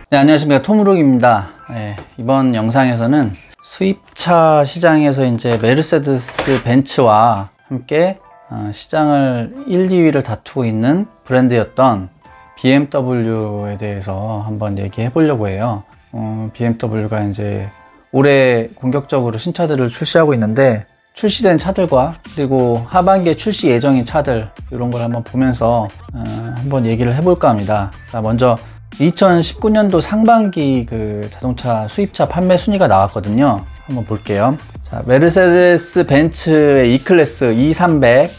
네, 안녕하십니까. 톰루룩입니다. 이번 영상에서는 수입차 시장에서 이제 메르세데스 벤츠와 함께 시장을 1, 2위를 다투고 있는 브랜드였던 BMW에 대해서 한번 얘기해 보려고 해요. BMW가 이제 올해 본격적으로 신차들을 출시하고 있는데, 출시된 차들과 그리고 하반기에 출시 예정인 차들, 이런 걸 한번 보면서 한번 얘기를 해볼까 합니다. 자, 먼저 2019년도 상반기 그 자동차 수입차 판매 순위가 나왔거든요. 한번 볼게요. 자, 메르세데스 벤츠의 E클래스 E300,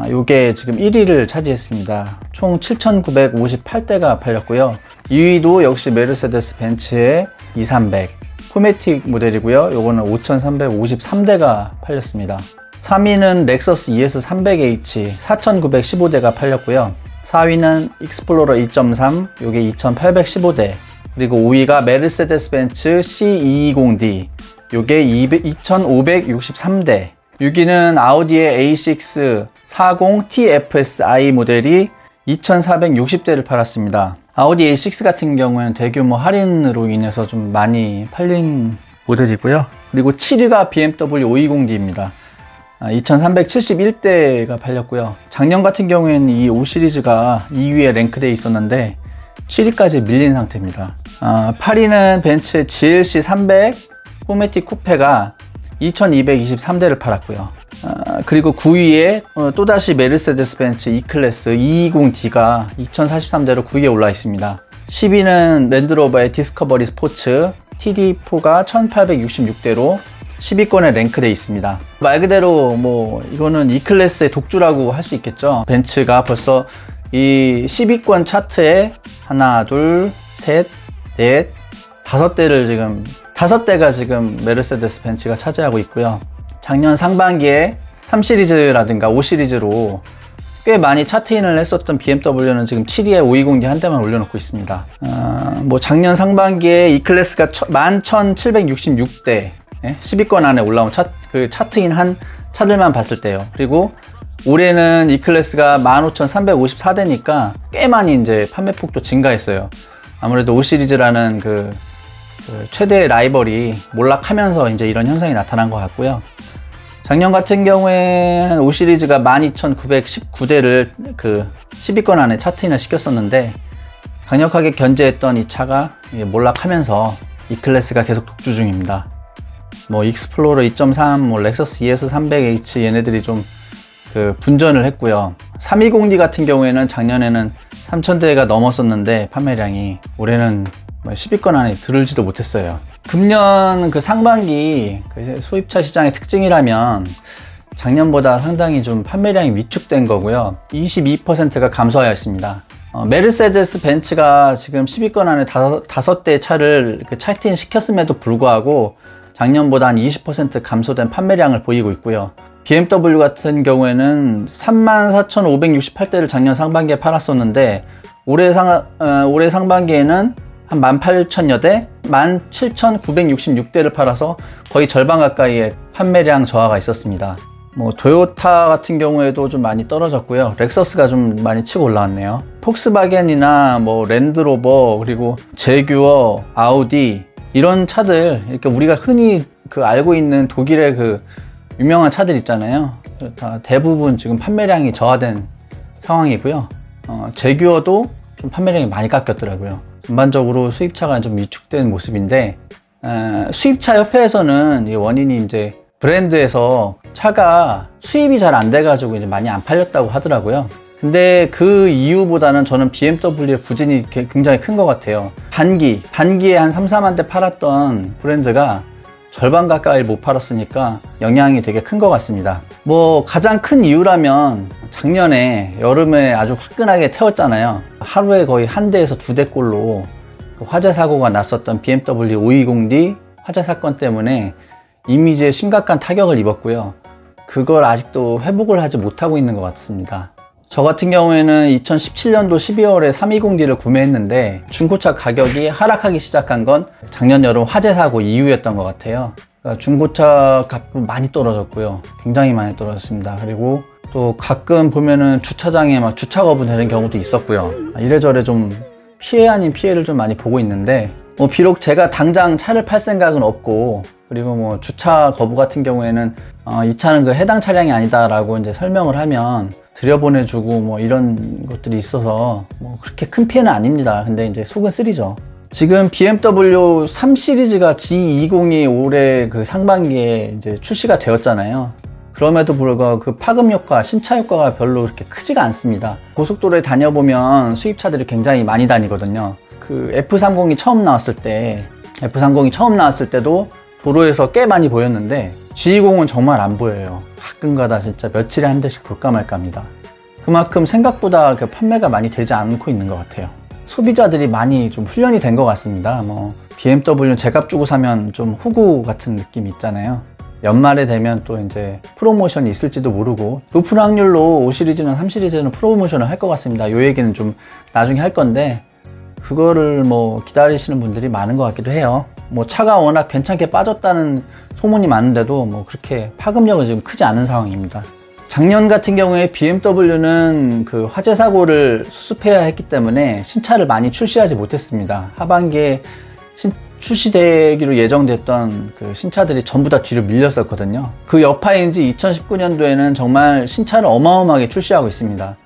요게 지금 1위를 차지했습니다. 총 7,958대가 팔렸고요. 2위도 역시 메르세데스 벤츠의 E300 포매틱 모델이고요. 요거는 5,353대가 팔렸습니다. 3위는 렉서스 ES300H 4,915대가 팔렸고요. 4위는 익스플로러 2.3, 요게 2,815대. 그리고 5위가 메르세데스 벤츠 C220D, 요게 2,563대. 6위는 아우디의 A6 40TFSI 모델이 2,460대를 팔았습니다. 아우디 A6 같은 경우에는 대규모 할인으로 인해서 좀 많이 팔린 모델이고요. 그리고 7위가 BMW 520D입니다. 2,371대가 팔렸고요. 작년 같은 경우에는 이 5 시리즈가 2위에 랭크되어 있었는데 7위까지 밀린 상태입니다. 8위는 벤츠 GLC 300 포매틱 쿠페가 2,223대를 팔았고요. 그리고 9위에 또다시 메르세데스 벤츠 E클래스 220D가 2,043대로 9위에 올라 있습니다. 10위는 랜드로버의 디스커버리 스포츠 TD4가 1,866대로 10위권에 랭크되어 있습니다. 말 그대로 뭐 이거는 E클래스의 독주라고 할 수 있겠죠. 벤츠가 벌써 이 10위권 차트에 하나, 둘, 셋, 넷, 5대가 지금 메르세데스 벤츠가 차지하고 있고요. 작년 상반기에 3 시리즈라든가 5 시리즈로 꽤 많이 차트인을 했었던 BMW는 지금 7위에 520D 한 대만 올려놓고 있습니다. 뭐 작년 상반기에 E클래스가 11,766대 10위권 안에 올라온 차트인 한 차들만 봤을 때요. 그리고 올해는 E클래스가 15,354대니까 꽤 많이 이제 판매폭도 증가했어요. 아무래도 5 시리즈라는 그 최대의 라이벌이 몰락하면서 이제 이런 현상이 나타난 것 같고요. 작년 같은 경우에 5 시리즈가 12,919대를 그 10위권 안에 차트인을 시켰었는데, 강력하게 견제했던 이 차가 몰락하면서 E클래스가 계속 독주 중입니다. 뭐 익스플로러 2.3, 뭐 렉서스 ES300H 얘네들이 좀 그 분전을 했고요. 320D 같은 경우에는 작년에는 3,000대가 넘었었는데 판매량이, 올해는 10위권 안에 들을지도 못했어요. 금년 그 상반기 그 수입차 시장의 특징이라면 작년보다 상당히 좀 판매량이 위축된 거고요. 22%가 감소하였습니다. 메르세데스 벤츠가 지금 10위권 안에 5대 차를 그 차트인 시켰음에도 불구하고 작년보다 한 20% 감소된 판매량을 보이고 있고요. BMW 같은 경우에는 34,568대를 작년 상반기에 팔았었는데, 올해 상반기에는 한 18,000여 대, 17,966대를 팔아서 거의 절반 가까이의 판매량 저하가 있었습니다. 뭐 토요타 같은 경우에도 좀 많이 떨어졌고요. 렉서스가 좀 많이 치고 올라왔네요. 폭스바겐이나 뭐 랜드로버, 그리고 제규어, 아우디, 이런 차들, 이렇게 우리가 흔히 그 알고 있는 독일의 그 유명한 차들 있잖아요. 다 대부분 지금 판매량이 저하된 상황이고요. 제규어도 좀 판매량이 많이 깎였더라고요. 전반적으로 수입차가 좀 위축된 모습인데, 수입차 협회에서는 이 원인이 이제 브랜드에서 차가 수입이 잘 안 돼가지고 이제 많이 안 팔렸다고 하더라고요. 근데 그 이유보다는 저는 BMW의 부진이 굉장히 큰 것 같아요. 반기에 한 3, 4만 대 팔았던 브랜드가 절반 가까이 못 팔았으니까 영향이 되게 큰 것 같습니다. 뭐 가장 큰 이유라면 작년에 여름에 아주 화끈하게 태웠잖아요. 하루에 거의 한 대에서 2대꼴로 화재 사고가 났었던 BMW 520D 화재 사건 때문에 이미지에 심각한 타격을 입었고요. 그걸 아직도 회복을 하지 못하고 있는 것 같습니다. 저 같은 경우에는 2017년도 12월에 320D를 구매했는데 중고차 가격이 하락하기 시작한 건 작년 여름 화재 사고 이후였던 것 같아요. 그러니까 중고차 값도 많이 떨어졌고요. 굉장히 많이 떨어졌습니다. 그리고 또 가끔 보면은 주차장에 막 주차 거부되는 경우도 있었고요. 이래저래 좀 피해 아닌 피해를 좀 많이 보고 있는데, 뭐 비록 제가 당장 차를 팔 생각은 없고, 그리고 뭐 주차 거부 같은 경우에는 이 차는 그 해당 차량이 아니다 라고 이제 설명을 하면 들여보내주고 뭐 이런 것들이 있어서 뭐 그렇게 큰 피해는 아닙니다. 근데 이제 속은 쓰리죠. 지금 BMW 3 시리즈가 G20이 올해 그 상반기에 이제 출시가 되었잖아요. 그럼에도 불구하고 그 파급 효과, 신차 효과가 별로 그렇게 크지가 않습니다. 고속도로에 다녀보면 수입차들이 굉장히 많이 다니거든요. 그 F30이 처음 나왔을 때도 도로에서 꽤 많이 보였는데 G20은 정말 안 보여요. 가끔가다 진짜 며칠에 한 대씩 볼까 말까입니다. 그만큼 생각보다 그 판매가 많이 되지 않고 있는 것 같아요. 소비자들이 많이 좀 훈련이 된 것 같습니다. 뭐 BMW는 제값 주고 사면 좀 호구 같은 느낌이 있잖아요. 연말에 되면 또 이제 프로모션이 있을지도 모르고, 높은 확률로 5 시리즈나 3 시리즈는 프로모션을 할 것 같습니다. 요 얘기는 좀 나중에 할 건데, 그거를 뭐 기다리시는 분들이 많은 것 같기도 해요. 뭐 차가 워낙 괜찮게 빠졌다는 소문이 많은데도 뭐 그렇게 파급력은 지금 크지 않은 상황입니다. 작년 같은 경우에 BMW는 그 화재 사고를 수습해야 했기 때문에 신차를 많이 출시하지 못했습니다. 하반기에 출시되기로 예정됐던 그 신차들이 전부 다 뒤로 밀렸었거든요. 그 여파인지 2019년도에는 정말 신차를 어마어마하게 출시하고 있습니다.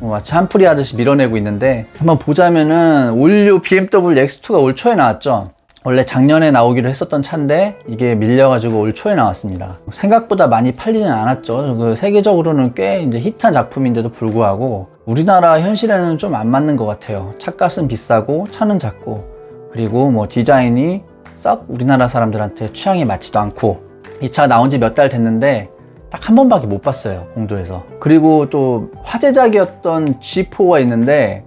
마치 한풀이 하듯이 밀어내고 있는데, 한번 보자면은 올류 BMW X2가 올 초에 나왔죠. 원래 작년에 나오기로 했었던 차인데 이게 밀려가지고 올 초에 나왔습니다. 생각보다 많이 팔리진 않았죠. 그 세계적으로는 꽤 이제 히트한 작품인데도 불구하고 우리나라 현실에는 좀 안 맞는 것 같아요. 차값은 비싸고 차는 작고, 그리고 뭐 디자인이 썩 우리나라 사람들한테 취향에 맞지도 않고, 이 차 나온 지 몇 달 됐는데 딱 한 번밖에 못 봤어요, 공도에서. 그리고 또 화제작이었던 G4가 있는데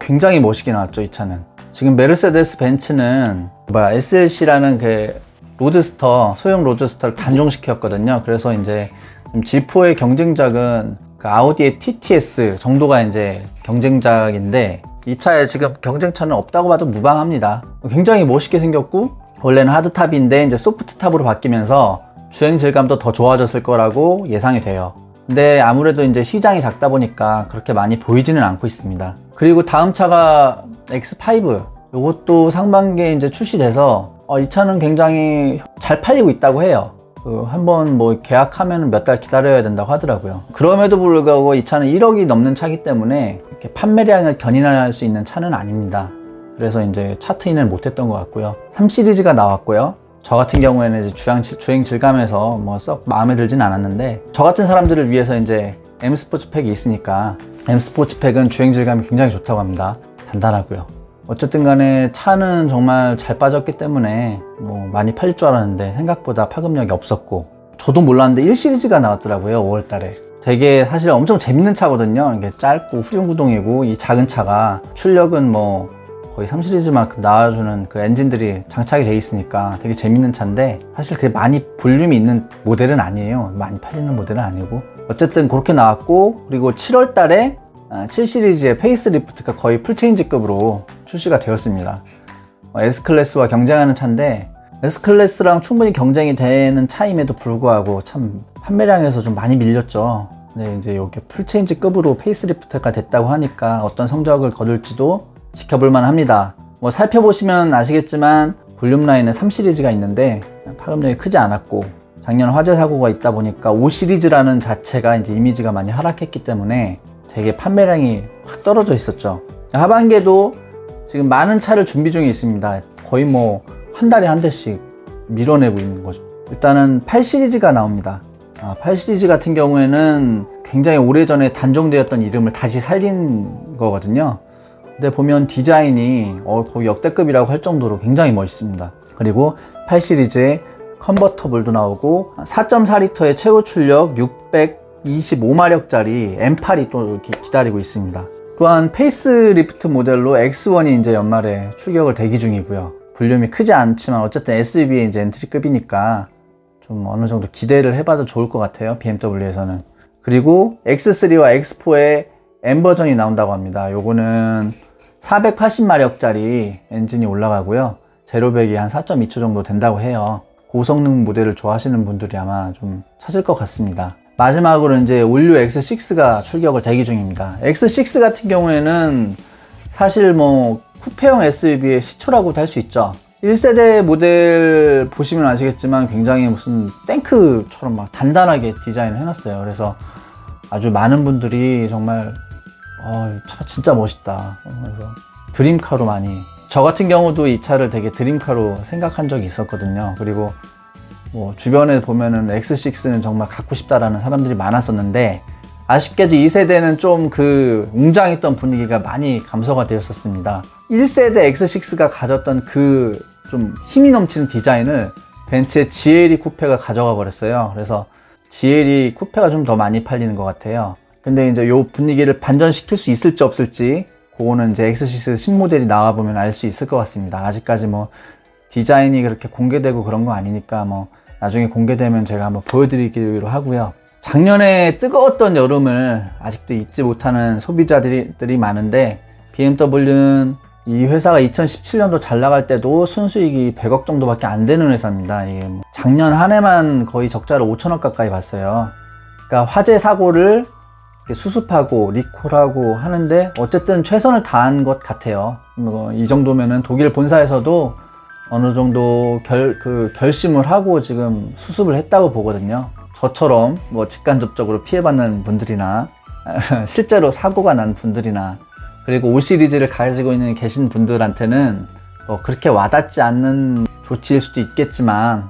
굉장히 멋있게 나왔죠, 이 차는. 지금 메르세데스 벤츠는 SLC라는 그 로드스터, 소형 로드스터를 단종시켰거든요. 그래서 이제 G4의 경쟁작은 그 아우디의 TTS 정도가 이제 경쟁작인데, 이 차에 지금 경쟁차는 없다고 봐도 무방합니다. 굉장히 멋있게 생겼고, 원래는 하드탑인데 이제 소프트탑으로 바뀌면서 주행 질감도 더 좋아졌을 거라고 예상이 돼요. 근데 아무래도 이제 시장이 작다 보니까 그렇게 많이 보이지는 않고 있습니다. 그리고 다음 차가 X5, 이것도 상반기에 이제 출시돼서 이 차는 굉장히 잘 팔리고 있다고 해요. 한번 뭐 계약하면 몇 달 기다려야 된다고 하더라고요. 그럼에도 불구하고 이 차는 1억이 넘는 차기 때문에 이렇게 판매량을 견인할 수 있는 차는 아닙니다. 그래서 이제 차트인을 못했던 것 같고요. 3 시리즈가 나왔고요. 저 같은 경우에는 이제 주행 질감에서 뭐 썩 마음에 들진 않았는데, 저 같은 사람들을 위해서 이제 M 스포츠팩이 있으니까, M 스포츠팩은 주행 질감이 굉장히 좋다고 합니다. 단단하고요. 어쨌든 간에 차는 정말 잘 빠졌기 때문에 뭐 많이 팔릴 줄 알았는데 생각보다 파급력이 없었고, 저도 몰랐는데 1 시리즈가 나왔더라고요, 5월 달에. 되게 사실 엄청 재밌는 차거든요. 이게 짧고 후륜구동이고, 이 작은 차가 출력은 뭐 거의 3 시리즈만큼 나와주는 그 엔진들이 장착이 돼 있으니까 되게 재밌는 차인데, 사실 그게 많이 볼륨이 있는 모델은 아니에요. 많이 팔리는 모델은 아니고. 어쨌든 그렇게 나왔고, 그리고 7월 달에 7 시리즈의 페이스리프트가 거의 풀체인지급으로 출시가 되었습니다. S클래스와 경쟁하는 차인데, S클래스랑 충분히 경쟁이 되는 차임에도 불구하고 참 판매량에서 좀 많이 밀렸죠. 근데 이제 이게 풀체인지급으로 페이스리프트가 됐다고 하니까 어떤 성적을 거둘지도 지켜볼만 합니다. 뭐 살펴보시면 아시겠지만 볼륨 라인에 3 시리즈가 있는데 파급력이 크지 않았고, 작년 화재 사고가 있다 보니까 5 시리즈라는 자체가 이제 이미지가 많이 하락했기 때문에 되게 판매량이 확 떨어져 있었죠. 하반기에도 지금 많은 차를 준비 중에 있습니다. 거의 뭐 한 달에 한 대씩 밀어내고 있는 거죠. 일단은 8 시리즈가 나옵니다. 8 시리즈 같은 경우에는 굉장히 오래전에 단종되었던 이름을 다시 살린 거거든요. 근데 보면 디자인이 거의 역대급이라고 할 정도로 굉장히 멋있습니다. 그리고 8 시리즈에 컨버터블도 나오고, 4.4L의 최고 출력 625마력짜리 M8이 또 이렇게 기다리고 있습니다. 또한 페이스리프트 모델로 X1이 이제 연말에 출격을 대기 중이고요. 볼륨이 크지 않지만 어쨌든 SUV의 이제 엔트리급이니까 좀 어느 정도 기대를 해봐도 좋을 것 같아요, BMW에서는. 그리고 X3와 X4의 M 버전이 나온다고 합니다. 요거는 480마력짜리 엔진이 올라가고요. 제로 100이 한 4.2초 정도 된다고 해요. 고성능 모델을 좋아하시는 분들이 아마 좀 찾을 것 같습니다. 마지막으로 이제 올류 X6가 출격을 대기 중입니다. X6 같은 경우에는 사실 뭐 쿠페형 SUV의 시초라고도 할 수 있죠. 1세대 모델 보시면 아시겠지만 굉장히 무슨 탱크처럼 막 단단하게 디자인을 해놨어요. 그래서 아주 많은 분들이 정말 차 진짜 멋있다. 그래서 드림카로 많이, 저 같은 경우도 이 차를 되게 드림카로 생각한 적이 있었거든요. 그리고 뭐 주변에 보면은 X6는 정말 갖고 싶다라는 사람들이 많았었는데, 아쉽게도 2세대는 좀 그 웅장했던 분위기가 많이 감소가 되었었습니다. 1세대 X6가 가졌던 그 좀 힘이 넘치는 디자인을 벤츠의 GLE 쿠페가 가져가 버렸어요. 그래서 GLE 쿠페가 좀 더 많이 팔리는 것 같아요. 근데 이제 요 분위기를 반전시킬 수 있을지 없을지, 그거는 이제 X6 신모델이 나와보면 알 수 있을 것 같습니다. 아직까지 뭐 디자인이 그렇게 공개되고 그런 거 아니니까 뭐 나중에 공개되면 제가 한번 보여드리기로 하고요. 작년에 뜨거웠던 여름을 아직도 잊지 못하는 소비자들이 많은데, BMW는 이 회사가 2017년도 잘 나갈 때도 순수익이 100억 정도밖에 안 되는 회사입니다. 이게 뭐 작년 한 해만 거의 적자를 5천억 가까이 봤어요. 그러니까 화재 사고를 수습하고 리콜하고 하는데 어쨌든 최선을 다한 것 같아요. 이 정도면은 독일 본사에서도 어느 정도 결심을 하고 지금 수습을 했다고 보거든요. 저처럼 뭐 직간접적으로 피해받는 분들이나 실제로 사고가 난 분들이나, 그리고 5 시리즈를 가지고 계신 분들한테는 뭐 그렇게 와닿지 않는 조치일 수도 있겠지만,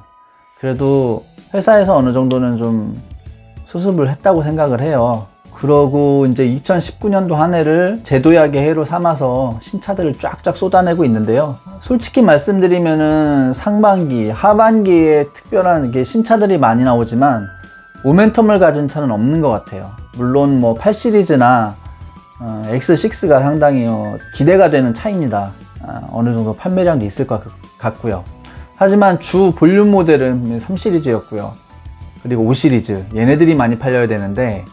그래도 회사에서 어느 정도는 좀 수습을 했다고 생각을 해요. 그러고 이제 2019년도 한 해를 제도약의 해로 삼아서 신차들을 쫙쫙 쏟아내고 있는데요. 솔직히 말씀드리면은 상반기, 하반기에 특별한 게 신차들이 많이 나오지만 모멘텀을 가진 차는 없는 것 같아요. 물론 뭐 8 시리즈나 X6가 상당히 기대가 되는 차입니다. 어느 정도 판매량도 있을 것 같고요. 하지만 주 볼륨 모델은 3 시리즈였고요. 그리고 5 시리즈, 얘네들이 많이 팔려야 되는데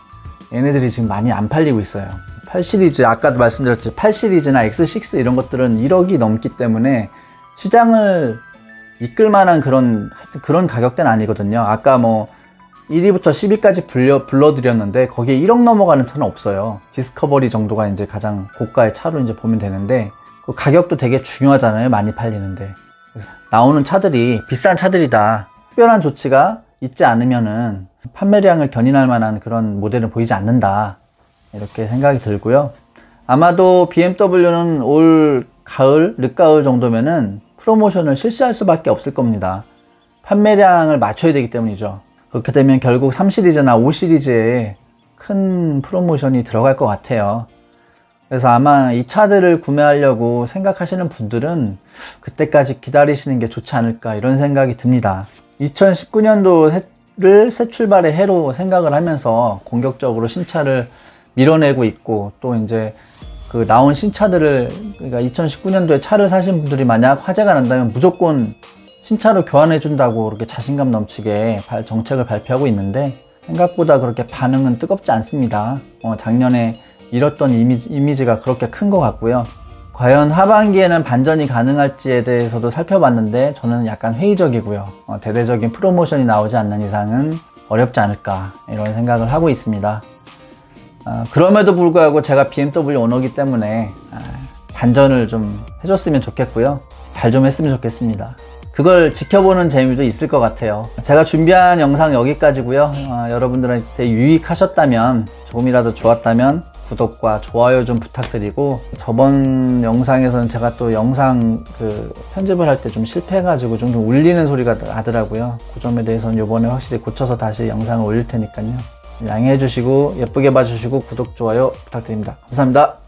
얘네들이 지금 많이 안 팔리고 있어요. 8 시리즈, 아까도 말씀드렸지, 8 시리즈나 X6 이런 것들은 1억이 넘기 때문에 시장을 이끌 만한 그런 가격대는 아니거든요. 아까 뭐 1위부터 10위까지 불러드렸는데 거기에 1억 넘어가는 차는 없어요. 디스커버리 정도가 이제 가장 고가의 차로 이제 보면 되는데, 그 가격도 되게 중요하잖아요. 많이 팔리는데. 그래서 나오는 차들이 비싼 차들이다. 특별한 조치가 있지 않으면은 판매량을 견인할 만한 그런 모델은 보이지 않는다, 이렇게 생각이 들고요. 아마도 BMW는 올 가을, 늦가을 정도면은 프로모션을 실시할 수밖에 없을 겁니다. 판매량을 맞춰야 되기 때문이죠. 그렇게 되면 결국 3 시리즈나 5 시리즈에 큰 프로모션이 들어갈 것 같아요. 그래서 아마 이 차들을 구매하려고 생각하시는 분들은 그때까지 기다리시는 게 좋지 않을까, 이런 생각이 듭니다. 2019년도를 새 출발의 해로 생각을 하면서 공격적으로 신차를 밀어내고 있고, 또 이제 그 나온 신차들을, 그러니까 2019년도에 차를 사신 분들이 만약 화재가 난다면 무조건 신차로 교환해 준다고 그렇게 자신감 넘치게 정책을 발표하고 있는데, 생각보다 그렇게 반응은 뜨겁지 않습니다. 작년에 잃었던 이미지가 그렇게 큰 것 같고요. 과연 하반기에는 반전이 가능할지에 대해서도 살펴봤는데 저는 약간 회의적이고요. 대대적인 프로모션이 나오지 않는 이상은 어렵지 않을까, 이런 생각을 하고 있습니다. 그럼에도 불구하고 제가 BMW 오너기 때문에 반전을 좀 해줬으면 좋겠고요. 잘 좀 했으면 좋겠습니다. 그걸 지켜보는 재미도 있을 것 같아요. 제가 준비한 영상 여기까지고요. 여러분들한테 유익하셨다면, 조금이라도 좋았다면 구독과 좋아요 좀 부탁드리고, 저번 영상에서는 제가 또 영상 편집을 할 때 좀 실패해가지고 좀 울리는 소리가 나더라고요. 그 점에 대해서는 이번에 확실히 고쳐서 다시 영상을 올릴 테니까요. 양해해 주시고 예쁘게 봐주시고 구독, 좋아요 부탁드립니다. 감사합니다.